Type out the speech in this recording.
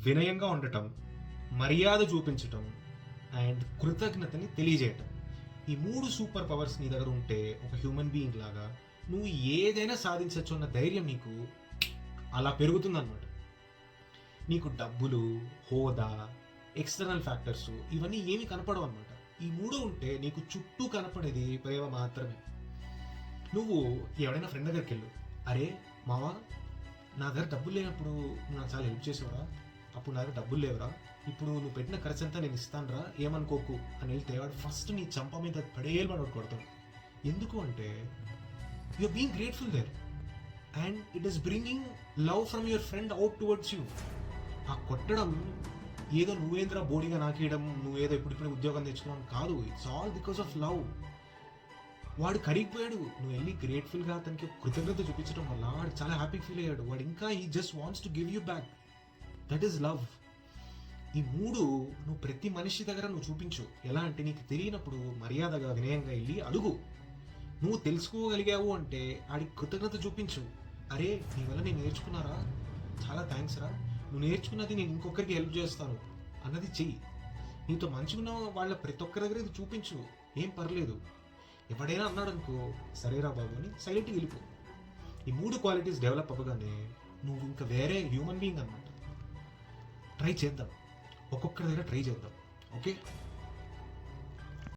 వినయంగా ఉండటం, మర్యాద చూపించటం అండ్ కృతజ్ఞతని తెలియజేయటం. ఈ 3 సూపర్ పవర్స్ నీ దగ్గర ఉంటే ఒక హ్యూమన్ బీయింగ్ లాగా నువ్వు ఏదైనా సాధించవచ్చు అన్న ధైర్యం నీకు అలా పెరుగుతుందన్నమాట. నీకు డబ్బులు, హోదా, ఎక్స్టర్నల్ ఫ్యాక్టర్స్ ఇవన్నీ ఏమి కనపడవు అనమాట. ఈ 3 ఉంటే నీకు చుట్టూ కనపడేది ప్రేమ మాత్రమే. నువ్వు ఎవడైనా ఫ్రెండ్ దగ్గరికి వెళ్ళు, అరే మావా నా దగ్గర డబ్బులు లేనప్పుడు నువ్వు నాకు చాలా హెల్ప్ చేసావురా, అప్పుడు నా దగ్గర డబ్బులు లేవురా, ఇప్పుడు నువ్వు పెట్టిన ఖర్చు అంతా నేను ఇస్తానురా, ఏమనుకోకు అని వెళ్తే వాడు ఫస్ట్ నీ చంప మీద పడేలు వాడు కొడతాడు. ఎందుకు అంటే you are being grateful there and it is bringing love from your friend out towards you. ఆ కొట్టడం ఏదో నువ్వేంద్రా బోడిగా నాకేయడం, నువ్వేదో ఇప్పుడు ఉద్యోగం తెచ్చుకున్నావు కాదు. It's all because of love. వాడు కరిగిపోయాడు, నువ్వు వెళ్ళి గ్రేట్ఫుల్గా అతనికి కృతజ్ఞత చూపించడం వల్ల వాడు చాలా హ్యాపీ ఫీల్ అయ్యాడు. వాడు ఇంకా he just wants to give you back. That is love. ఈ 3 నువ్వు ప్రతి మనిషి దగ్గర నువ్వు చూపించు. ఎలా అంటే నీకు తెలియనప్పుడు మర్యాదగా వినయంగా వెళ్ళి అడుగు. నువ్వు తెలుసుకోగలిగావు అంటే ఆడికి కృతజ్ఞత చూపించు. అరే నీ వల్ల నేను నేర్చుకున్నారా, చాలా థ్యాంక్స్ రా, నువ్వు నేర్చుకున్నది నేను ఇంకొకరికి హెల్ప్ చేస్తాను అన్నది చెయ్యి. నీతో మంచిగా వాళ్ళ ప్రతి ఒక్కరి దగ్గర ఇది చూపించు, ఏం పర్లేదు. ఎవడైనా అన్నాడు అనుకో, సరేరా బాబు అని సైలెంట్గా వెళ్ళిపో. ఈ 3 క్వాలిటీస్ డెవలప్ అవ్వగానే నువ్వు ఇంకా వేరే హ్యూమన్ బీయింగ్ అన్నమాట. ట్రై చేద్దాం, ఒక్కొక్కరి దగ్గర ట్రై చేద్దాం. ఓకే.